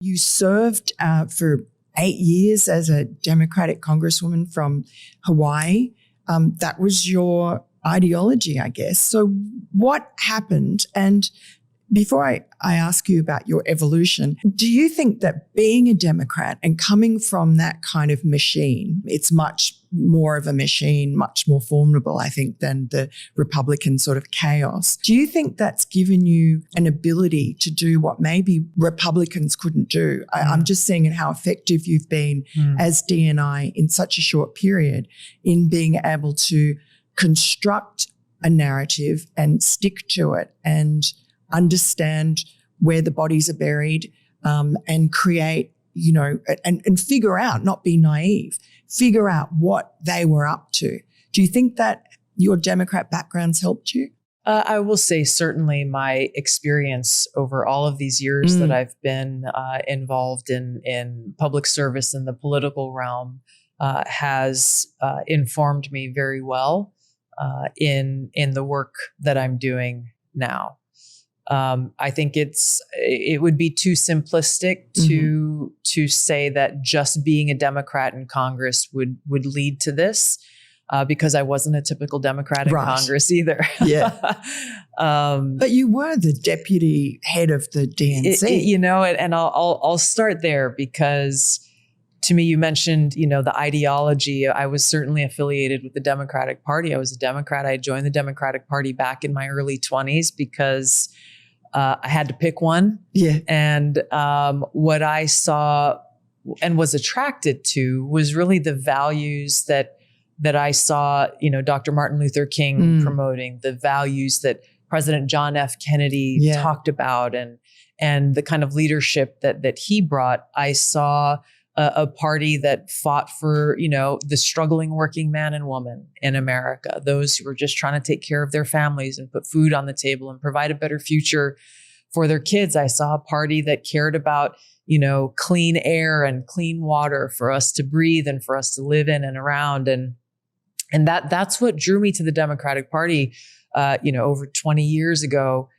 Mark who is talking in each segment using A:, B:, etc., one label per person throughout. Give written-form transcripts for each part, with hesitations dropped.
A: You served for 8 years as a Democratic congresswoman from Hawaii. That was your ideology, I guess. So what happened? And before I ask you about your evolution, do you think that being a Democrat and coming from that kind of machine, it's much more of a machine, much more formidable, I think, than the Republican sort of chaos. Do you think that's given you an ability to do what maybe Republicans couldn't do? I'm just seeing how effective you've been as DNI in such a short period in being able to construct a narrative and stick to it and understand where the bodies are buried, and create, and figure out, not be naive, figure out what they were up to. Do you think that your Democrat background's helped you?
B: I will say certainly my experience over all of these years that I've been involved in public service in the political realm has informed me very well in the work that I'm doing now. I think it would be too simplistic to say that just being a Democrat in Congress would lead to this, because I wasn't a typical Democrat in Congress either.
A: Yeah. But you were the deputy head of the DNC.
B: And I'll start there because to me, you mentioned, the ideology. I was certainly affiliated with the Democratic Party. I was a Democrat. I joined the Democratic Party back in my early 20s because I had to pick one.
A: Yeah.
B: And what I saw and was attracted to was really the values that I saw, Dr. Martin Luther King promoting, the values that President John F. Kennedy talked about, and the kind of leadership that he brought. I saw a party that fought for, the struggling working man and woman in America, those who were just trying to take care of their families and put food on the table and provide a better future for their kids. I saw a party that cared about, clean air and clean water for us to breathe and for us to live in and around. And that's what drew me to the Democratic Party, over 20 years ago.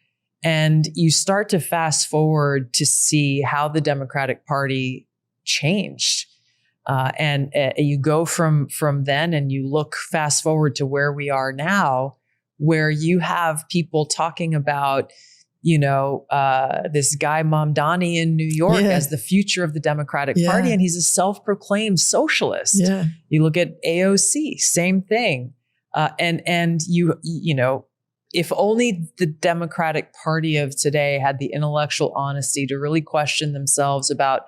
B: And you start to fast forward to see how the Democratic Party changed. And you go from then and you look fast forward to where we are now, where you have people talking about, this guy Mamdani in New York as the future of the Democratic Party. And he's a self-proclaimed socialist.
A: Yeah.
B: You look at AOC, same thing. And if only the Democratic Party of today had the intellectual honesty to really question themselves about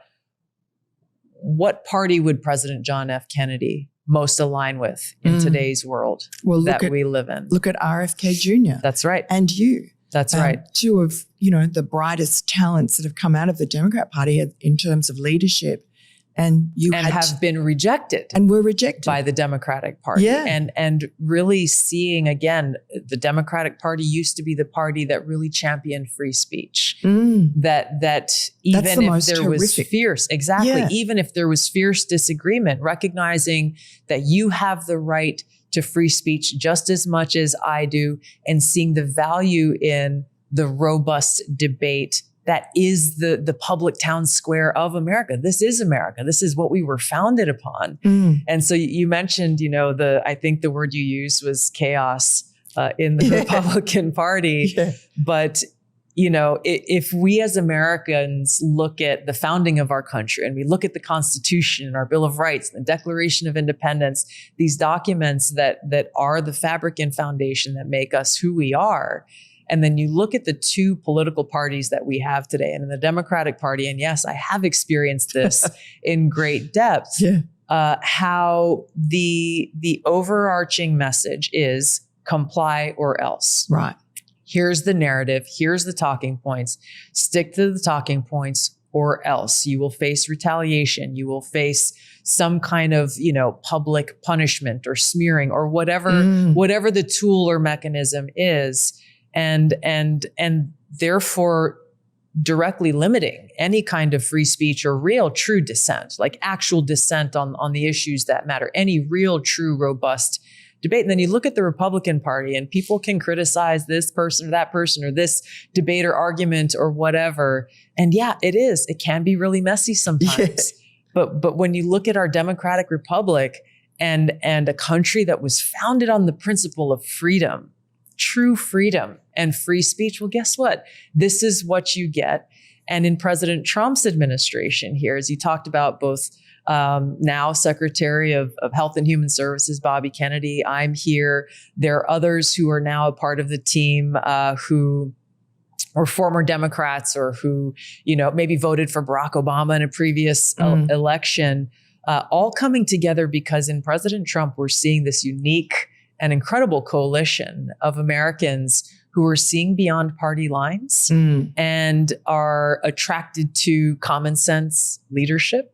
B: what party would President John F. Kennedy most align with in today's world we live in?
A: Look at RFK Jr.
B: That's right.
A: And you.
B: That's right.
A: Two of, the brightest talents that have come out of the Democrat Party in terms of leadership. And
B: have been rejected.
A: And were rejected.
B: By the Democratic Party.
A: Yeah.
B: And really seeing, again, the Democratic Party used to be the party that really championed free speech. That even if there was fierce, even if there was fierce disagreement, recognizing that you have the right to free speech just as much as I do, and seeing the value in the robust debate that is the public town square of America. This is America. This is what we were founded upon. And so you mentioned, I think the word you used was chaos in the Republican Party. Yeah. But, if we as Americans look at the founding of our country and we look at the Constitution and our Bill of Rights, and the Declaration of Independence, these documents that are the fabric and foundation that make us who we are. And then you look at the two political parties that we have today, and in the Democratic Party, and yes, I have experienced this in great depth, how the overarching message is comply or else.
A: Right.
B: Here's the narrative. Here's the talking points. Stick to the talking points or else. You will face retaliation. You will face some kind of, public punishment or smearing or whatever the tool or mechanism is. And therefore directly limiting any kind of free speech or real true dissent, like actual dissent on the issues that matter, any real true robust debate. And then you look at the Republican Party and people can criticize this person or this debate or argument or whatever. And yeah, it can be really messy sometimes.
A: Yes.
B: But when you look at our democratic republic and a country that was founded on the principle of freedom, true freedom and free speech, well, guess what? This is what you get. And in President Trump's administration here, as you talked about both now Secretary of Health and Human Services, Bobby Kennedy, I'm here. There are others who are now a part of the team who or former Democrats or who, maybe voted for Barack Obama in a previous election, all coming together because in President Trump, we're seeing this unique and incredible coalition of Americans who are seeing beyond party lines and are attracted to common sense leadership,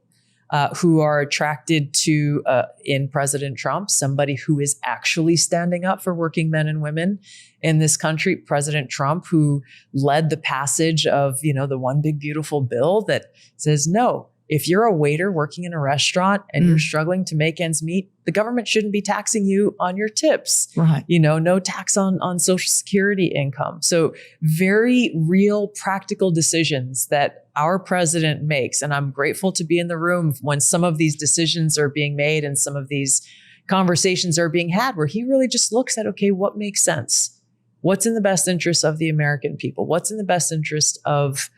B: who are attracted to, in President Trump, somebody who is actually standing up for working men and women in this country. President Trump, who led the passage of, the One Big Beautiful Bill that says, no, if you're a waiter working in a restaurant and you're struggling to make ends meet, the government shouldn't be taxing you on your tips.
A: Right.
B: No tax on Social Security income. So very real practical decisions that our president makes. And I'm grateful to be in the room when some of these decisions are being made and some of these conversations are being had where he really just looks at, okay, what makes sense? What's in the best interest of the American people? What's in the best interest of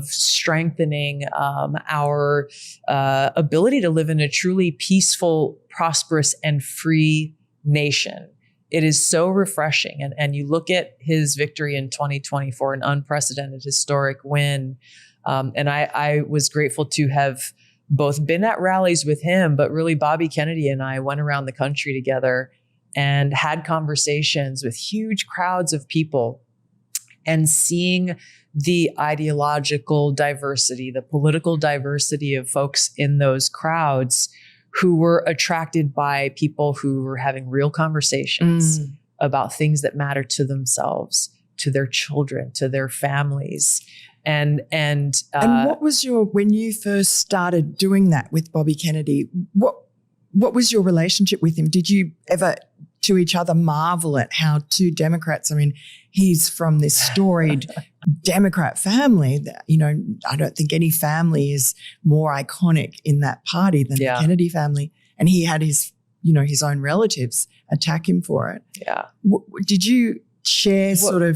B: strengthening our ability to live in a truly peaceful, prosperous, and free nation. It is so refreshing. And you look at his victory in 2024, an unprecedented historic win. And I was grateful to have both been at rallies with him, but really Bobby Kennedy and I went around the country together and had conversations with huge crowds of people and seeing the ideological diversity, the political diversity of folks in those crowds who were attracted by people who were having real conversations about things that matter to themselves, to their children, to their families. And
A: what was when you first started doing that with Bobby Kennedy, what was your relationship with him? Did you ever to each other marvel at how two Democrats, he's from this storied Democrat family that, I don't think any family is more iconic in that party than the Kennedy family. And he had his own relatives attack him for it.
B: Yeah.
A: Did you share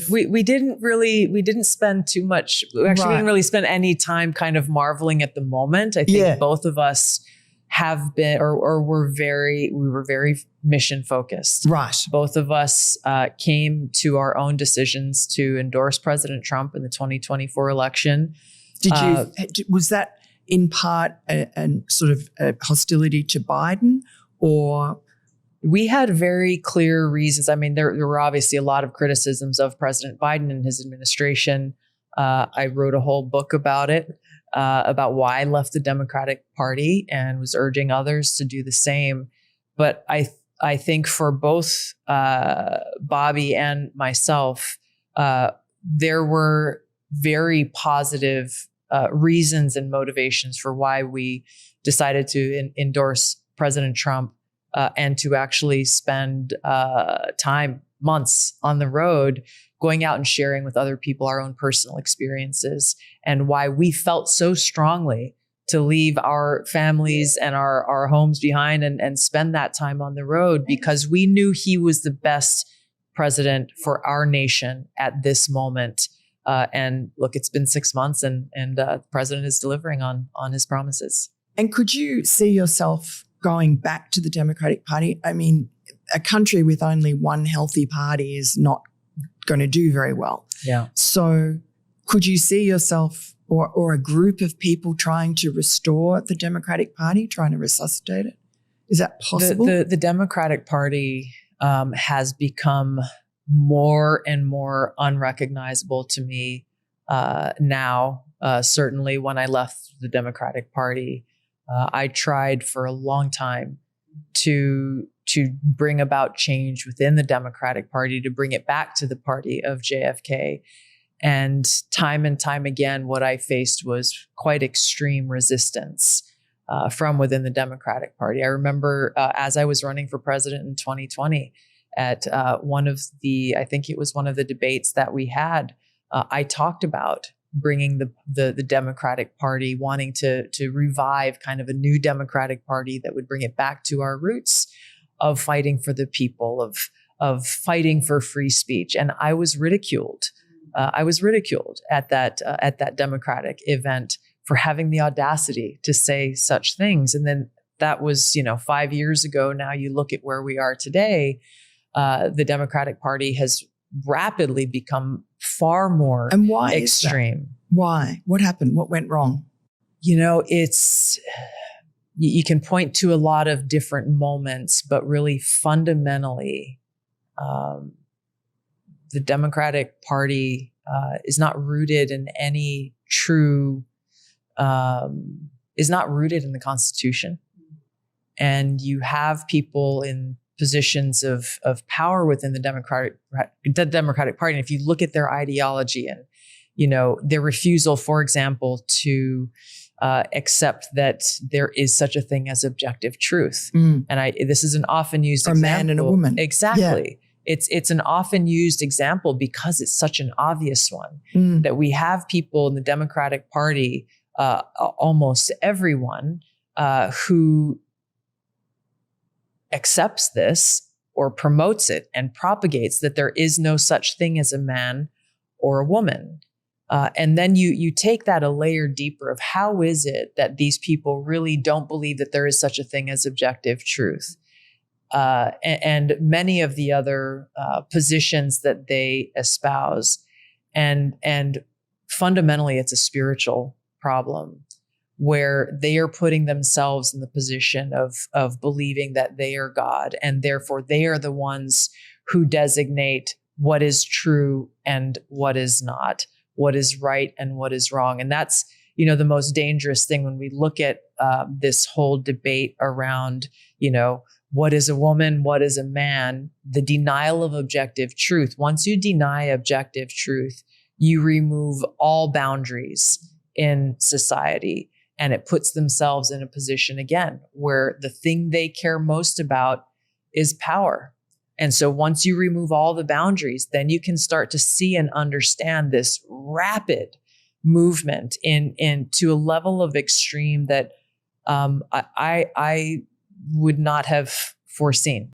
B: We didn't spend too much. We didn't really spend any time kind of marveling at the moment. I think both of us have been, or we were very mission focused.
A: Right.
B: Both of us came to our own decisions to endorse President Trump in the 2024 election.
A: Was that in part a sort of a hostility to Biden, or?
B: We had very clear reasons. There were obviously a lot of criticisms of President Biden and his administration. I wrote a whole book about it. About why I left the Democratic Party and was urging others to do the same. But I think for both Bobby and myself, there were very positive reasons and motivations for why we decided to endorse President Trump and to actually spend months on the road going out and sharing with other people our own personal experiences and why we felt so strongly to leave our families and our homes behind and spend that time on the road because we knew he was the best president for our nation at this moment. And look, it's been 6 months and the president is delivering on his promises.
A: And could you see yourself going back to the Democratic Party? A country with only one healthy party is not going to do very well.
B: Yeah.
A: So could you see yourself or a group of people trying to restore the Democratic Party, trying to resuscitate it? Is that possible?
B: The Democratic Party has become more and more unrecognizable to me now. Certainly when I left the Democratic Party, I tried for a long time to bring about change within the Democratic Party, to bring it back to the party of JFK. And time again, what I faced was quite extreme resistance. from within the Democratic Party. I remember as I was running for president in 2020, at I think it was one of the debates that we had, I talked about bringing the Democratic Party, wanting to revive kind of a new Democratic Party that would bring it back to our roots of fighting for the people, of fighting for free speech. And I was ridiculed. I was ridiculed at that Democratic event for having the audacity to say such things. And then that was, 5 years ago. Now you look at where we are today. The Democratic Party has rapidly become far more
A: and why
B: extreme.
A: Why? What happened? What went wrong?
B: It's, you can point to a lot of different moments, but really fundamentally, the Democratic Party is not rooted in any true, is not rooted in the Constitution. And you have people in positions of power within the Democratic Party. And if you look at their ideology and, their refusal, for example, to accept that there is such a thing as objective truth. And this is an often used
A: for
B: example.
A: A man and a woman.
B: Exactly. Yeah. It's an often used example because it's such an obvious one that we have people in the Democratic Party, almost everyone, who accepts this or promotes it and propagates that there is no such thing as a man or a woman. And then you take that a layer deeper of how is it that these people really don't believe that there is such a thing as objective truth. And many of the other positions that they espouse. And fundamentally, it's a spiritual problem where they are putting themselves in the position of believing that they are God, and therefore they are the ones who designate what is true and what is not, what is right and what is wrong. And that's, the most dangerous thing when we look at this whole debate around, what is a woman, what is a man, the denial of objective truth. Once you deny objective truth, you remove all boundaries in society. And it puts themselves in a position, again, where the thing they care most about is power. And so once you remove all the boundaries, then you can start to see and understand this rapid movement to a level of extreme that I would not have foreseen.